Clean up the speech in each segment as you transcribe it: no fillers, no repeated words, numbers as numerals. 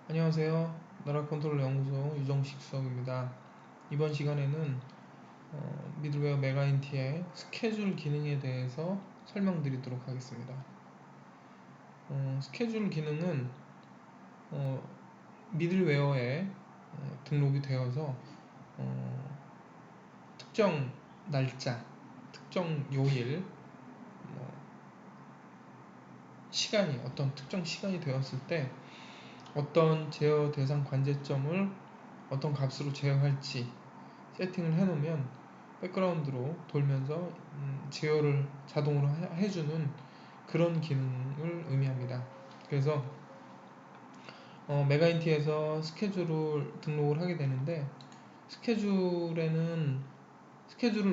안녕하세요. 나라컨트롤 연구소 유정식 수석입니다. 이번 시간에는 미들웨어 메가인티의 스케줄 기능에 대해서 설명드리도록 하겠습니다. 스케줄 기능은 미들웨어에 등록이 되어서 특정 날짜, 특정 요일, 뭐 시간이 어떤 특정 시간이 되었을 때 어떤 제어 대상 관제점을 어떤 값으로 제어할지 세팅을 해놓으면 백그라운드로 돌면서 제어를 자동으로 해주는 그런 기능을 의미합니다. 그래서 메가인티에서 스케줄을 등록을 하게 되는데 스케줄을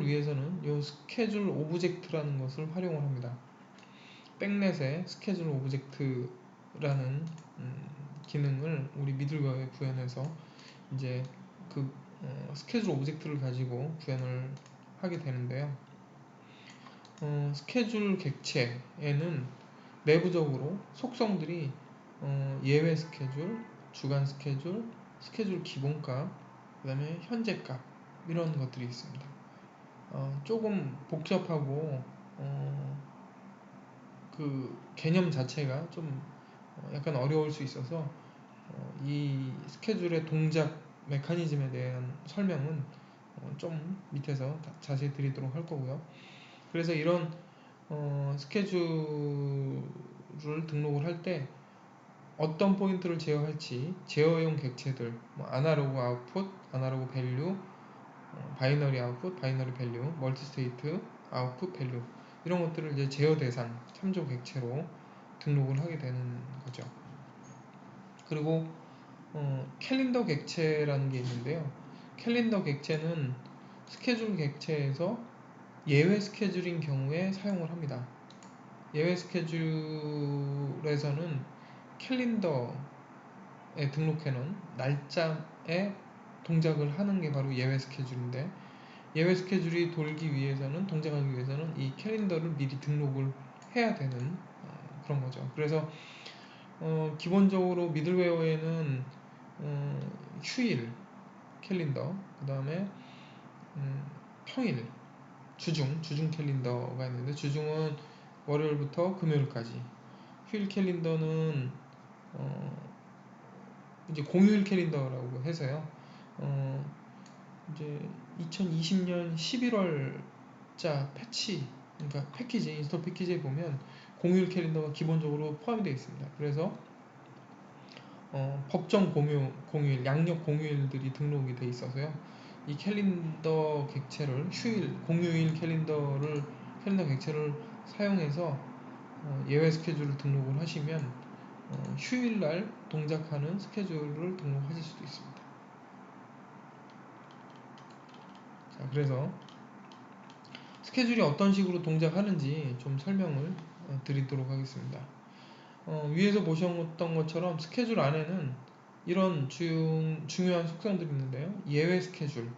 위해서는 이 스케줄 오브젝트라는 것을 활용을 합니다. 백넷에 스케줄 오브젝트라는 기능을 우리 미들웨어에 구현해서 이제 그 스케줄 오브젝트를 가지고 구현을 하게 되는데요. 스케줄 객체에는 내부적으로 속성들이 예외 스케줄, 주간 스케줄, 스케줄 기본값, 그 다음에 현재값 이런 것들이 있습니다. 조금 복잡하고 그 개념 자체가 좀 약간 어려울 수 있어서 이 스케줄의 동작 메커니즘에 대한 설명은 좀 밑에서 자세히 드리도록 할 거고요. 그래서 이런 스케줄을 등록을 할 때 어떤 포인트를 제어할지 제어용 객체들, 뭐 아날로그 아웃풋, 아날로그 밸류, 바이너리 아웃풋, 바이너리 밸류, 멀티스테이트 아웃풋 밸류 이런 것들을 이제 제어 대상 참조 객체로 등록을 하게 되는 거죠. 그리고 캘린더 객체라는 게 있는데요. 캘린더 객체는 스케줄 객체에서 예외 스케줄인 경우에 사용을 합니다. 예외 스케줄에서는 캘린더에 등록해 놓은 날짜에 동작을 하는 게 바로 예외 스케줄인데, 예외 스케줄이 돌기 위해서는, 동작하기 위해서는 이 캘린더를 미리 등록을 해야 되는 그런 거죠. 그래서 기본적으로 미들웨어에는 휴일 캘린더, 그 다음에 평일, 주중 캘린더가 있는데, 주중은 월요일부터 금요일까지, 휴일 캘린더는 이제 공휴일 캘린더라고 해서요. 이제 2020년 11월자 패치, 그러니까 패키지, 인스톨 패키지에 보면 공휴일 캘린더가 기본적으로 포함이 되어 있습니다. 그래서 법정 공휴일, 양력 공휴일들이 등록이 돼 있어서요. 이 캘린더 객체를 공휴일 캘린더 객체를 사용해서 예외 스케줄을 등록을 하시면 휴일날 동작하는 스케줄을 등록하실 수도 있습니다. 자, 그래서 스케줄이 어떤 식으로 동작하는지 좀 설명을 드리도록 하겠습니다. 위에서 보셨던 것처럼 스케줄 안에는 이런 중요한 속성들이 있는데요. 예외 스케줄,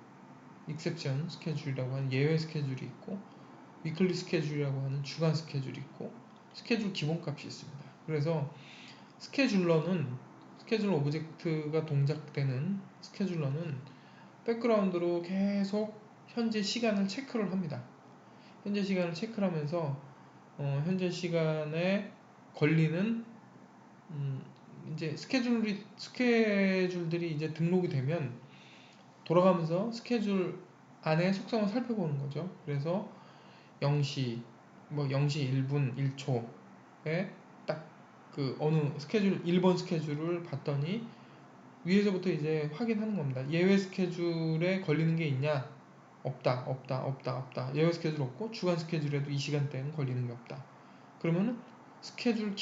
exception 스케줄이라고 하는 예외 스케줄이 있고, 위클리 스케줄이라고 하는 주간 스케줄이 있고, 스케줄 기본값이 있습니다. 그래서 스케줄 오브젝트가 동작되는 스케줄러는 백그라운드로 계속 현재 시간을 체크를 합니다. 현재 시간을 체크를 하면서 현재 시간에 걸리는 이제 스케줄들이 이제 등록이 되면 돌아가면서 스케줄 안에 속성을 살펴보는 거죠. 그래서 0시 1분 1초에 딱 그 어느 스케줄 1번 스케줄을 봤더니 위에서부터 이제 확인하는 겁니다. 예외 스케줄에 걸리는 게 있냐? 없다. 예외 스케줄 없고 주간 스케줄에도 이 시간대에는 걸리는 게 없다. 그러면은 스케줄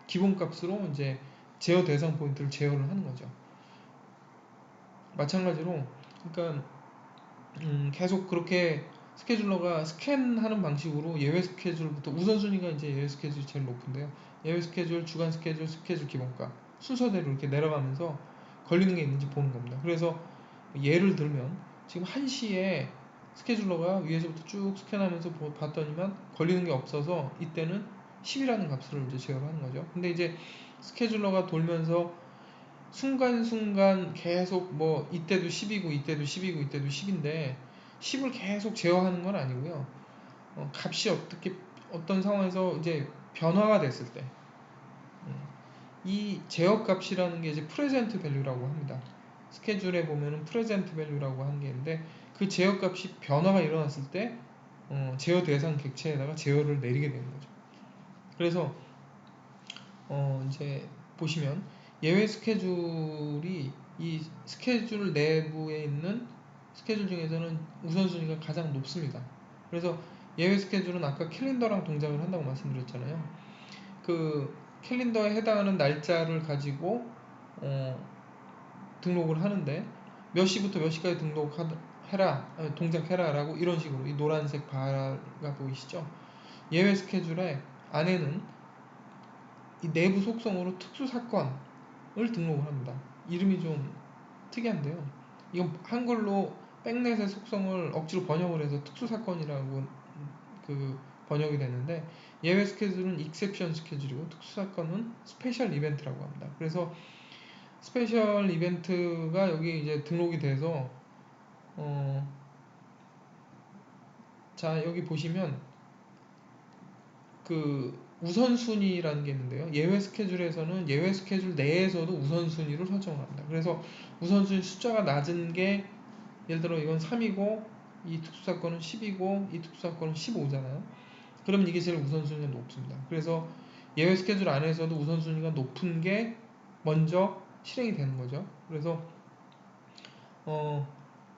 기본값으로 이제 제어 대상 포인트를 제어를 하는 거죠. 마찬가지로, 그러니까 계속 그렇게 스케줄러가 스캔하는 방식으로 예외 스케줄부터, 우선순위가 이제 예외 스케줄이 제일 높은데요. 예외 스케줄, 주간 스케줄, 스케줄 기본값 순서대로 이렇게 내려가면서 걸리는 게 있는지 보는 겁니다. 그래서 예를 들면 지금 1시에 스케줄러가 위에서부터 쭉 스캔하면서 봤더니만 걸리는 게 없어서, 이때는 10이라는 값을 이제 제어를 하는 거죠. 근데 이제 스케줄러가 돌면서 순간순간 계속 뭐 이때도 10이고 이때도 10이고 이때도 10인데 10을 계속 제어하는 건 아니고요. 값이 어떤 상황에서 이제 변화가 됐을 때 이 제어 값이라는 게 이제 프레젠트 밸류라고 합니다. 스케줄에 보면은 프레젠트 밸류라고 하는 게 있는데 그 제어 값이 변화가 일어났을 때 제어 대상 객체에다가 제어를 내리게 되는 거죠. 그래서 이제 보시면 예외 스케줄이 이 스케줄 내부에 있는 스케줄 중에서는 우선순위가 가장 높습니다. 그래서 예외 스케줄은 아까 캘린더랑 동작을 한다고 말씀드렸잖아요. 그 캘린더에 해당하는 날짜를 가지고 등록을 하는데 몇 시부터 몇 시까지 동작해라 라고 이런 식으로 이 노란색 바가 보이시죠? 예외 스케줄의 안에는 이 내부 속성으로 특수 사건을 등록을 합니다. 이름이 좀 특이한데요. 이건 한글로 백넷의 속성을 억지로 번역을 해서 특수 사건이라고 그 번역이 됐는데 예외 스케줄은 익셉션 스케줄이고 특수 사건은 스페셜 이벤트라고 합니다. 그래서 스페셜 이벤트가 여기 이제 등록이 돼서 자 여기 보시면 그 우선순위라는 게 있는데요. 예외 스케줄에서는 예외 스케줄 내에서도 우선순위를 설정을 합니다. 그래서 우선순위 숫자가 낮은 게 예를 들어 이건 3이고 이 특수사건은 10이고 이 특수사건은 15잖아요. 그러면 이게 제일 우선순위가 높습니다. 그래서 예외 스케줄 안에서도 우선순위가 높은 게 먼저 실행이 되는 거죠. 그래서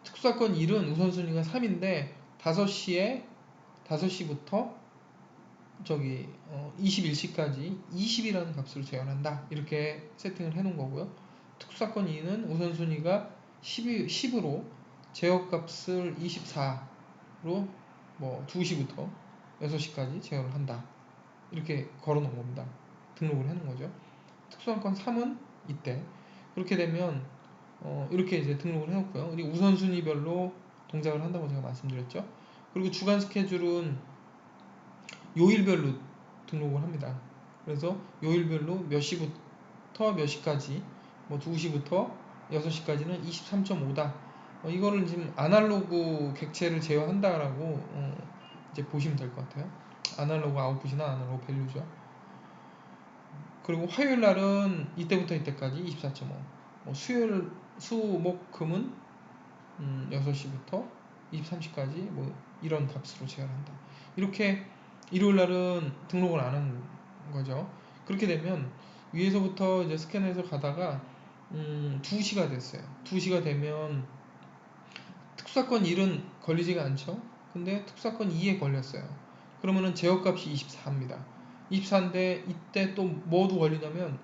특수사건 1은 우선순위가 3인데 5시부터 저기 21시까지 20이라는 값으로 제한한다 이렇게 세팅을 해 놓은 거고요. 특수사건 2는 우선순위가 10으로 제어값을 24로 뭐 2시부터 6시까지 제어를 한다 이렇게 걸어 놓은 겁니다. 등록을 해 놓은 거죠. 특수사건 3은 이때 그렇게 되면 이렇게 이제 등록을 해 놓고요. 우리 우선순위별로 동작을 한다고 제가 말씀드렸죠. 그리고 주간 스케줄은 요일별로 등록을 합니다. 그래서 요일별로 몇 시부터 몇 시까지 뭐 2시부터 6시까지는 23.5다 이거를 지금 아날로그 객체를 제어한다라고 이제 보시면 될 것 같아요. 아날로그 아웃풋이나 아날로그 밸류죠. 그리고 화요일 날은 이때부터 이때까지 24.5 수요일 수목금은 6시부터 23시까지 뭐 이런 값으로 제한한다. 이렇게 일요일 날은 등록을 안 하는 거죠. 그렇게 되면 위에서부터 이제 스캔해서 가다가 2시가 됐어요. 2시가 되면 특수사건 1은 걸리지가 않죠. 근데 특수사건 2에 걸렸어요. 그러면은 제어값이 24입니다. 24인데 이때 또 뭐도 걸리냐면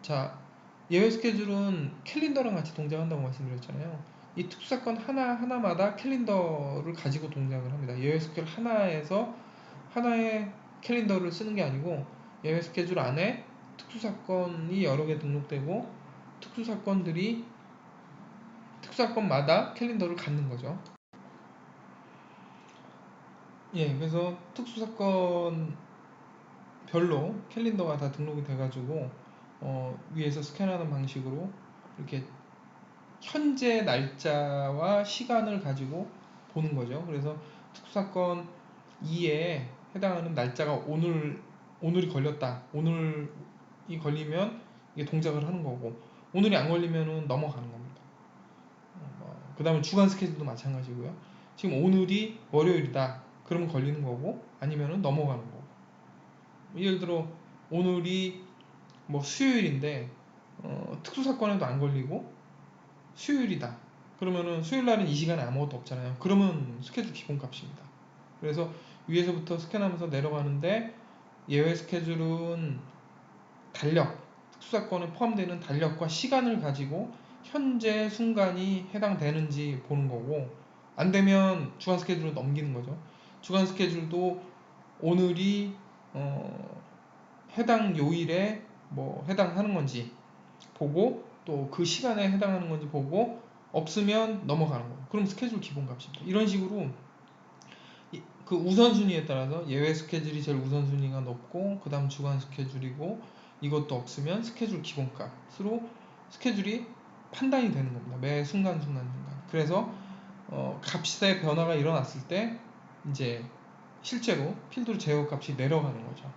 자 예외 스케줄은 캘린더랑 같이 동작한다고 말씀드렸잖아요. 이 특수사건 하나마다 캘린더를 가지고 동작을 합니다. 예외 스케줄 하나에서 하나의 캘린더를 쓰는 게 아니고 예외 스케줄 안에 특수사건이 여러 개 등록되고 특수사건마다 캘린더를 갖는 거죠. 예, 그래서 특수사건 별로 캘린더가 다 등록이 돼가지고 위에서 스캔하는 방식으로 이렇게 현재 날짜와 시간을 가지고 보는 거죠. 그래서 특수사건 2에 해당하는 날짜가 오늘이 걸렸다. 오늘이 걸리면 이게 동작을 하는 거고 오늘이 안 걸리면은 넘어가는 겁니다. 그 다음에 주간 스케줄도 마찬가지고요. 지금 오늘이 월요일이다. 그러면 걸리는 거고 아니면은 넘어가는 거고. 예를 들어 오늘이 뭐 수요일인데 특수사건에도 안 걸리고 수요일이다. 그러면은 수요일 날은 이 시간에 아무것도 없잖아요. 그러면 스케줄 기본값입니다. 그래서 위에서부터 스캔하면서 내려가는데 예외 스케줄은 달력, 특수사건에 포함되는 달력과 시간을 가지고 현재 순간이 해당되는지 보는 거고 안 되면 주간 스케줄로 넘기는 거죠. 주간 스케줄도 오늘이 해당 요일에 뭐 해당하는 건지 보고 또 그 시간에 해당하는 건지 보고 없으면 넘어가는 거예요. 그럼 스케줄 기본값입니다. 이런 식으로 그 우선순위에 따라서 예외 스케줄이 제일 우선순위가 높고 그 다음 주간 스케줄이고 이것도 없으면 스케줄 기본값으로 스케줄이 판단이 되는 겁니다. 매 순간순간. 그래서 값의 변화가 일어났을 때 이제 실제로 필드 제어 값이 내려가는 거죠.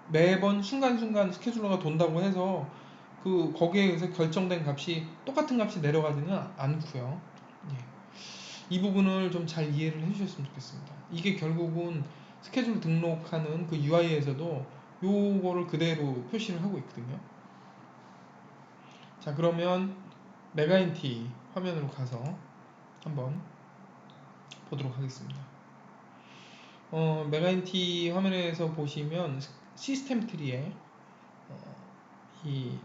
매번 순간순간 스케줄러가 돈다고 해서 거기에 의해서 결정된 값이 똑같은 값이 내려가지는 않고요. 예. 이 부분을 좀 잘 이해를 해주셨으면 좋겠습니다. 이게 결국은 스케줄 등록하는 그 UI에서도 요거를 그대로 표시를 하고 있거든요. 자, 그러면 메가인티 화면으로 가서 한번 보도록 하겠습니다. 메가인티 화면에서 보시면 시스템 트리에 이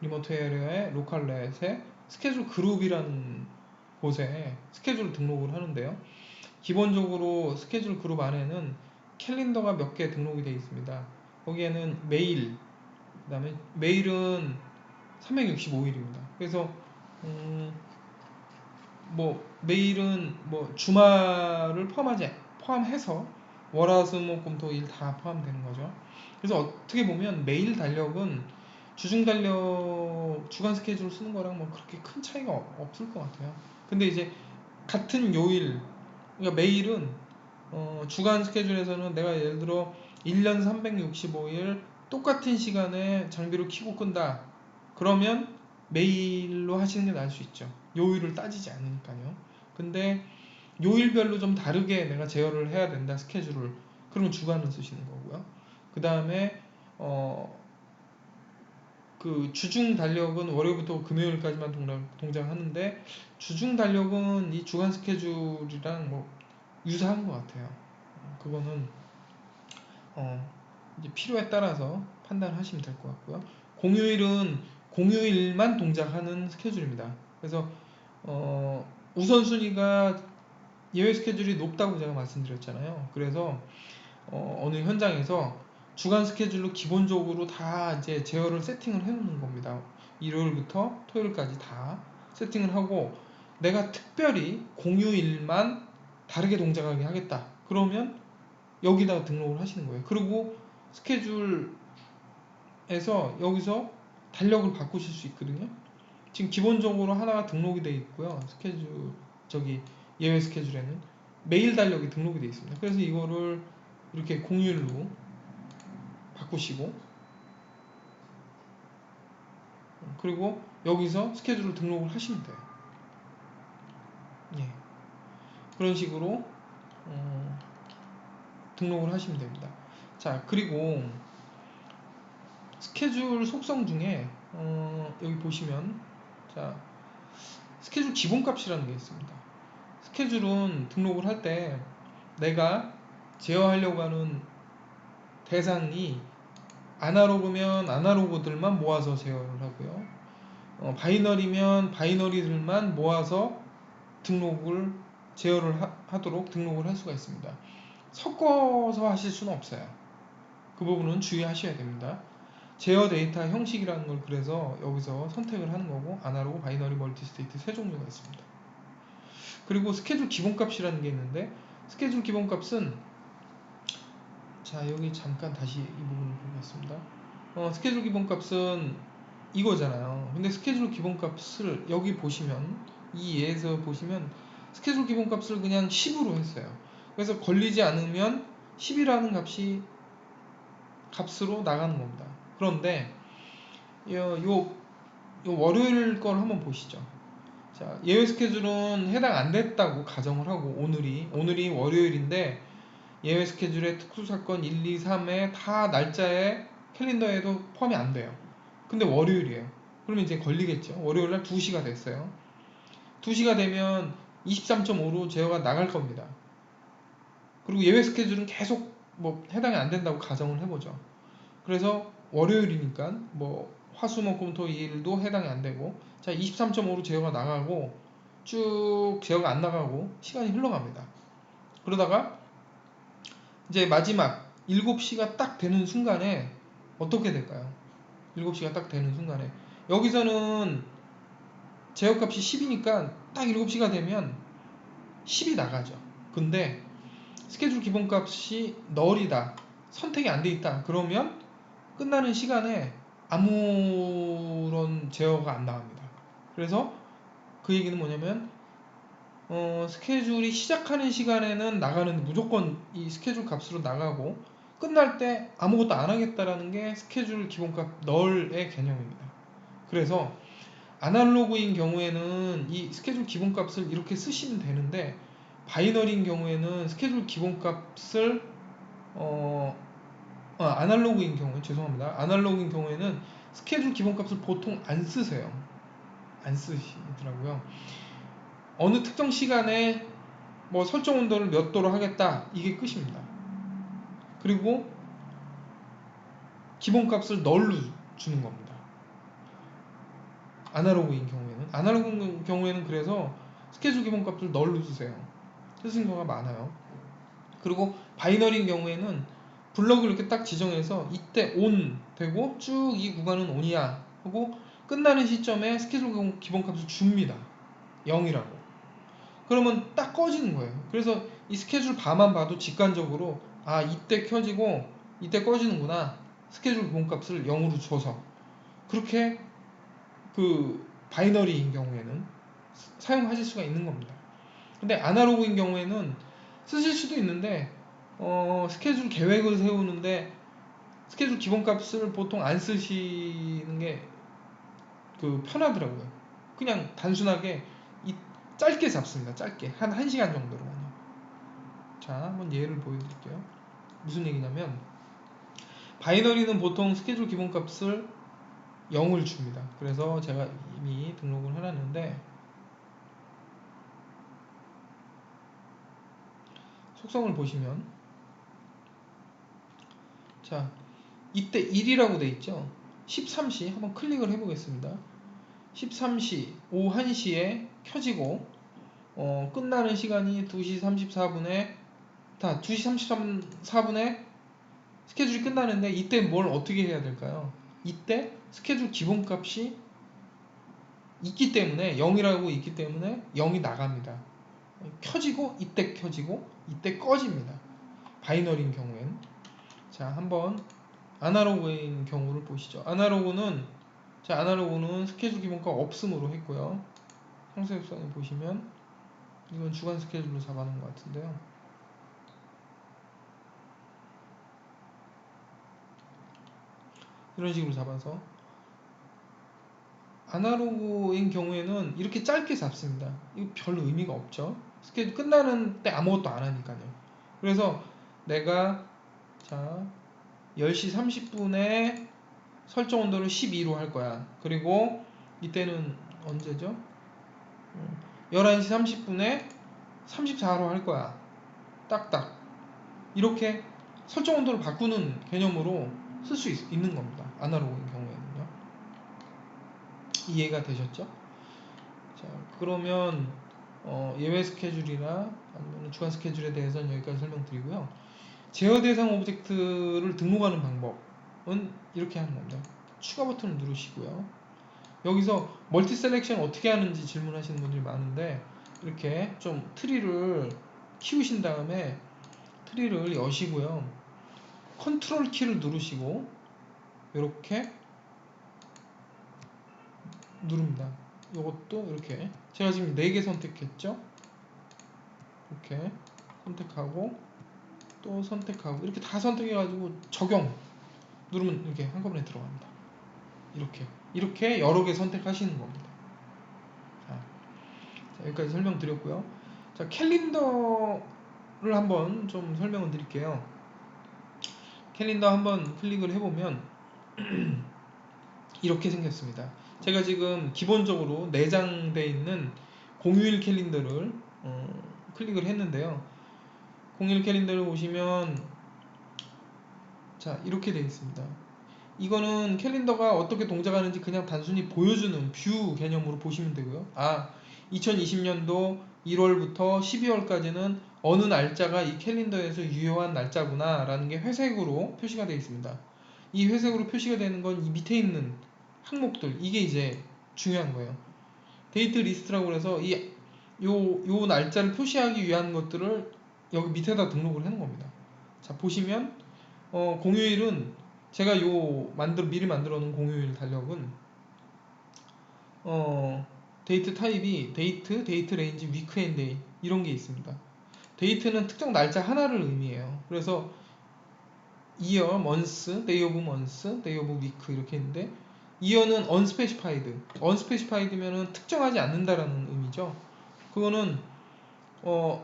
리모트 에리어의 로컬넷에 스케줄 그룹이라는 곳에 스케줄 등록을 하는데요. 기본적으로 스케줄 그룹 안에는 캘린더가 몇 개 등록이 되어 있습니다. 거기에는 메일, 그 다음에 메일은 365일입니다. 그래서 메일은 주말을 포함해서 월화수목금토일 다 포함되는 거죠. 그래서 어떻게 보면 메일 달력은 주중 달력 주간 스케줄 쓰는 거랑 그렇게 큰 차이가 없을 것 같아요. 근데 이제 같은 요일, 그러니까 메일은 주간 스케줄에서는 내가 예를 들어 1년 365일 똑같은 시간에 장비를 켜고 끈다. 그러면 메일로 하시는 게 나을 수 있죠. 요일을 따지지 않으니까요. 근데 요일별로 좀 다르게 내가 제어를 해야 된다, 스케줄을. 그러면 주간을 쓰시는 거고요. 그 다음에 그 주중 달력은 월요일부터 금요일까지만 동작하는데 주중 달력은 이 주간 스케줄이랑 유사한 것 같아요. 그거는 이제 필요에 따라서 판단하시면 될 것 같고요. 공휴일은 공휴일만 동작하는 스케줄입니다. 그래서 우선순위가 예외 스케줄이 높다고 제가 말씀드렸잖아요. 그래서 어느 현장에서 주간 스케줄로 기본적으로 다 이제 제어를 세팅을 해 놓는 겁니다. 일요일부터 토요일까지 다 세팅을 하고 내가 특별히 공휴일만 다르게 동작하게 하겠다. 그러면 여기다가 등록을 하시는 거예요. 그리고 스케줄에서 여기서 달력을 바꾸실 수 있거든요. 지금 기본적으로 하나가 등록이 되어 있고요. 예외 스케줄에는 메일 달력이 등록이 되어 있습니다. 그래서 이거를 이렇게 공휴일로 바꾸시고, 그리고 여기서 스케줄을 등록을 하시면 돼요. 예. 그런 식으로 등록을 하시면 됩니다. 자, 그리고 스케줄 속성 중에 여기 보시면, 자, 스케줄 기본값이라는 게 있습니다. 스케줄은 등록을 할 때 내가 제어하려고 하는 대상이 아날로그면 아날로그들만 모아서 제어를 하고요. 바이너리면 바이너리들만 모아서 제어를 하도록 등록을 할 수가 있습니다. 섞어서 하실 수는 없어요. 그 부분은 주의하셔야 됩니다. 제어 데이터 형식이라는 걸 그래서 여기서 선택을 하는 거고, 아날로그, 바이너리, 멀티스테이트 세 종류가 있습니다. 그리고 스케줄 기본값이라는 게 있는데, 스케줄 기본값은, 자, 여기 잠깐 다시 이 부분을 보겠습니다. 스케줄 기본값은 이거잖아요. 근데 스케줄 기본값을 여기 보시면, 이 예에서 보시면 스케줄 기본값을 그냥 10으로 했어요. 그래서 걸리지 않으면 10이라는 값으로 나가는 겁니다. 그런데 요 월요일 걸 한번 보시죠. 자, 예외 스케줄은 해당 안 됐다고 가정을 하고, 오늘이 월요일인데 예외 스케줄의 특수사건 1, 2, 3에 다 날짜에 캘린더에도 포함이 안 돼요. 근데 월요일이에요. 그러면 이제 걸리겠죠. 월요일날 2시가 됐어요. 2시가 되면 23.5로 제어가 나갈 겁니다. 그리고 예외 스케줄은 계속 해당이 안 된다고 가정을 해보죠. 그래서 월요일이니까 화수목금토 일도 해당이 안 되고, 자, 23.5로 제어가 나가고 쭉 제어가 안 나가고 시간이 흘러갑니다. 그러다가 이제 마지막 7시가 딱 되는 순간에 어떻게 될까요? 7시가 딱 되는 순간에 여기서는 제어값이 10이니까 딱 7시가 되면 10이 나가죠. 근데 스케줄 기본값이 널이다, 선택이 안 돼 있다, 그러면 끝나는 시간에 아무런 제어가 안 나갑니다. 그래서 그 얘기는 뭐냐면 스케줄이 시작하는 시간에는 나가는데 무조건 이 스케줄 값으로 나가고, 끝날 때 아무것도 안 하겠다라는 게 스케줄 기본값 널의 개념입니다. 그래서 아날로그인 경우에는 이 스케줄 기본값을 이렇게 쓰시면 되는데, 바이너리인 경우에는 스케줄 기본값을 아날로그인 경우에, 죄송합니다, 아날로그인 경우에는 스케줄 기본값을 보통 안 쓰세요. 안 쓰시더라고요. 어느 특정 시간에 뭐 설정 온도를 몇 도로 하겠다, 이게 끝입니다. 그리고 기본값을 널로 주는 겁니다. 아날로그인 경우에는 그래서 스케줄 기본값을 널로 주세요. 쓰신 경우가 많아요. 그리고 바이너리인 경우에는 블럭을 이렇게 딱 지정해서 이때 온 되고 쭉 이 구간은 온이야 하고 끝나는 시점에 스케줄 기본값을 줍니다. 0이라고. 그러면 딱 꺼지는 거예요. 그래서 이 스케줄 바만 봐도 직관적으로 이때 켜지고 이때 꺼지는구나, 스케줄 기본값을 0으로 줘서. 그렇게 그 바이너리인 경우에는 사용하실 수가 있는 겁니다. 근데 아날로그인 경우에는 쓰실 수도 있는데 스케줄 계획을 세우는데 스케줄 기본값을 보통 안 쓰시는 게 편하더라고요. 그냥 단순하게 짧게 잡습니다. 짧게 한 1시간 정도로만요. 자, 한번 예를 보여드릴게요. 무슨 얘기냐면, 바이너리는 보통 스케줄 기본값을 0을 줍니다. 그래서 제가 이미 등록을 해놨는데, 속성을 보시면, 자, 이때 1이라고 돼 있죠. 13시 한번 클릭을 해보겠습니다. 13시 오후 1시에 켜지고 끝나는 시간이 2시 34분에 2시 34분에 스케줄이 끝나는데, 이때 뭘 어떻게 해야 될까요? 이때 스케줄 기본값이 있기 때문에 0이라고 있기 때문에 0이 나갑니다. 켜지고 이때 켜지고 이때 꺼집니다. 바이너리인 경우엔. 자, 한번 아날로그인 경우를 보시죠. 아날로그는 스케줄 기본값 없음으로 했고요. 상세 속성에 보시면 이건 주간 스케줄로 잡아놓은 것 같은데요. 이런 식으로 잡아서 아날로그인 경우에는 이렇게 짧게 잡습니다. 이거 별로 의미가 없죠. 스케줄 끝나는 때 아무것도 안 하니까요. 그래서 내가 10시 30분에 설정 온도를 12로 할 거야. 그리고 이때는 언제죠? 11시 30분에 34로 할 거야. 딱딱. 이렇게 설정 온도를 바꾸는 개념으로 쓸 수 있는 겁니다. 아날로그인 경우에는요. 이해가 되셨죠? 자, 그러면 예외 스케줄이나 아니면 주간 스케줄에 대해서는 여기까지 설명드리고요. 제어 대상 오브젝트를 등록하는 방법은 이렇게 하는 겁니다. 추가 버튼을 누르시고요. 여기서 멀티 셀렉션 어떻게 하는지 질문하시는 분들이 많은데, 이렇게 좀 트리를 키우신 다음에 트리를 여시고요. 컨트롤 키를 누르시고 이렇게 누릅니다. 이것도 이렇게 제가 지금 4개 선택했죠. 이렇게 선택하고 또 선택하고 이렇게 다 선택해가지고 적용 누르면 이렇게 한꺼번에 들어갑니다. 이렇게 여러 개 선택하시는 겁니다. 자, 여기까지 설명드렸고요. 자, 캘린더를 한번 좀 설명을 드릴게요. 캘린더 한번 클릭을 해보면 이렇게 생겼습니다. 제가 지금 기본적으로 내장되어 있는 공휴일 캘린더를 클릭을 했는데요. 공휴일 캘린더를 보시면 이렇게 되어 있습니다. 이거는 캘린더가 어떻게 동작하는지 그냥 단순히 보여주는 뷰 개념으로 보시면 되고요. 2020년도 1월부터 12월까지는 어느 날짜가 이 캘린더에서 유효한 날짜구나 라는 게 회색으로 표시가 되어 있습니다. 이 회색으로 표시가 되는 건 이 밑에 있는 항목들, 이게 이제 중요한 거예요. 데이트 리스트라고 해서 요 날짜를 표시하기 위한 것들을 여기 밑에다 등록을 해놓은 겁니다. 자, 보시면 공휴일은 제가 미리 만들어 놓은 공휴일 달력은 데이트 타입이 데이트 레인지, 위크 앤 데이 이런 게 있습니다. 데이트는 특정 날짜 하나를 의미해요. 그래서 year, month, day of month, day of week 이렇게 있는데 year는 unspecified. unspecified면은 특정하지 않는다라는 의미죠. 그거는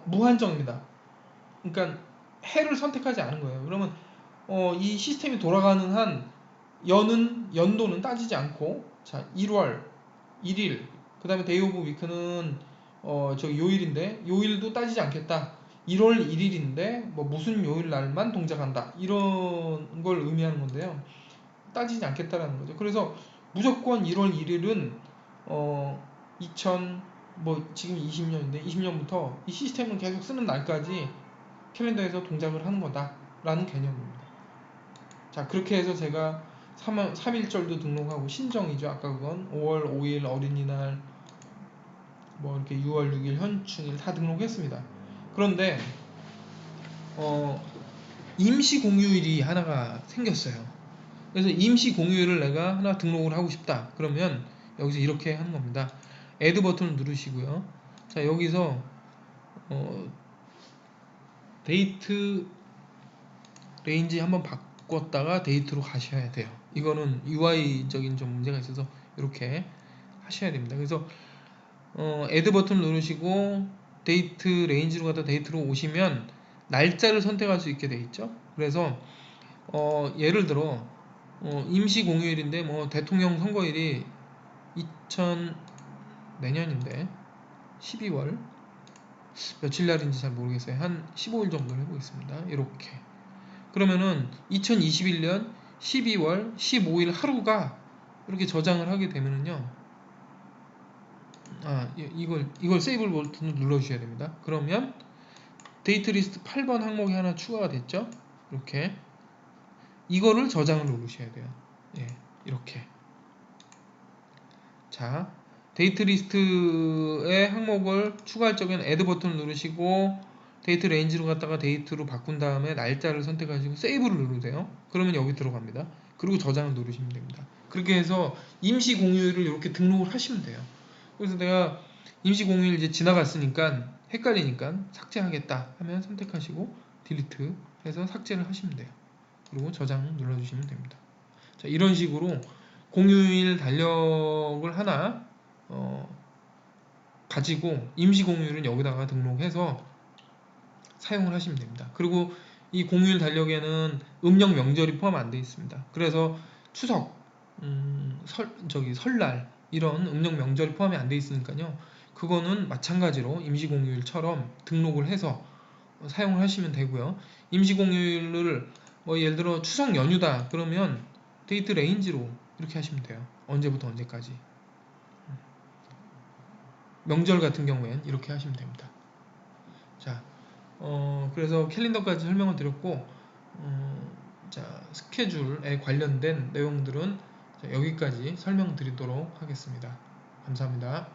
무한정입니다. 그러니까 해를 선택하지 않은 거예요. 그러면 이 시스템이 돌아가는 한 연도는 따지지 않고, 자, 1월 1일, 그 다음에 데이 오브 위크는 요일인데 요일도 따지지 않겠다. 1월 1일인데 뭐 무슨 요일 날만 동작한다, 이런 걸 의미하는 건데요. 따지지 않겠다라는 거죠. 그래서 무조건 1월 1일은 2000 뭐 지금 20년인데 20년부터 이 시스템을 계속 쓰는 날까지 캘린더에서 동작을 하는 거다라는 개념입니다. 자, 그렇게 해서 제가 3일절도 등록하고, 신정이죠. 아까 그건 5월 5일 어린이날, 뭐 이렇게 6월 6일 현충일 다 등록했습니다. 그런데 임시 공휴일이 하나가 생겼어요. 그래서 임시 공휴일을 내가 하나 등록을 하고 싶다. 그러면 여기서 이렇게 하는 겁니다. 애드 버튼을 누르시고요. 자, 여기서 데이트 레인지 한번 바꿨다가 데이트로 가셔야 돼요. 이거는 UI적인 좀 문제가 있어서 이렇게 하셔야 됩니다. 그래서 애드 버튼을 누르시고 데이트 레인지로 가다 데이트로 오시면 날짜를 선택할 수 있게 돼 있죠. 그래서 예를 들어 임시 공휴일인데 뭐 대통령 선거일이 내년인데 12월 며칠 날인지 잘 모르겠어요. 한 15일 정도 해보겠습니다. 이렇게. 그러면은 2021년 12월 15일 하루가 이렇게 저장을 하게 되면은요. 이걸 세이브 버튼을 눌러주셔야 됩니다. 그러면 데이트 리스트 8번 항목이 하나 추가가 됐죠. 이렇게 이거를 저장을 누르셔야 돼요. 예, 이렇게. 자, 데이트 리스트의 항목을 추가할 적엔 애드 버튼을 누르시고 데이트 레인지로 갔다가 데이트로 바꾼 다음에 날짜를 선택하시고 세이브를 누르세요. 그러면 여기 들어갑니다. 그리고 저장을 누르시면 됩니다. 그렇게 해서 임시 공휴일을 이렇게 등록을 하시면 돼요. 그래서 내가 임시 공휴일 이제 지나갔으니까 헷갈리니까 삭제하겠다 하면 선택하시고 딜리트 해서 삭제를 하시면 돼요. 그리고 저장 눌러주시면 됩니다. 자, 이런 식으로 공휴일 달력을 하나 가지고 임시 공휴일은 여기다가 등록해서 사용을 하시면 됩니다. 그리고 이 공휴일 달력에는 음력 명절이 포함 안 되어 있습니다. 그래서 추석, 설날 이런 음력 명절이 포함이 안 되어 있으니까요. 그거는 마찬가지로 임시 공휴일처럼 등록을 해서 사용을 하시면 되고요. 임시 공휴일을 뭐 예를 들어 추석 연휴다 그러면 데이트 레인지로 이렇게 하시면 돼요. 언제부터 언제까지. 명절 같은 경우엔 이렇게 하시면 됩니다. 자, 그래서 캘린더까지 설명을 드렸고, 자, 스케줄에 관련된 내용들은 여기까지 설명드리도록 하겠습니다. 감사합니다.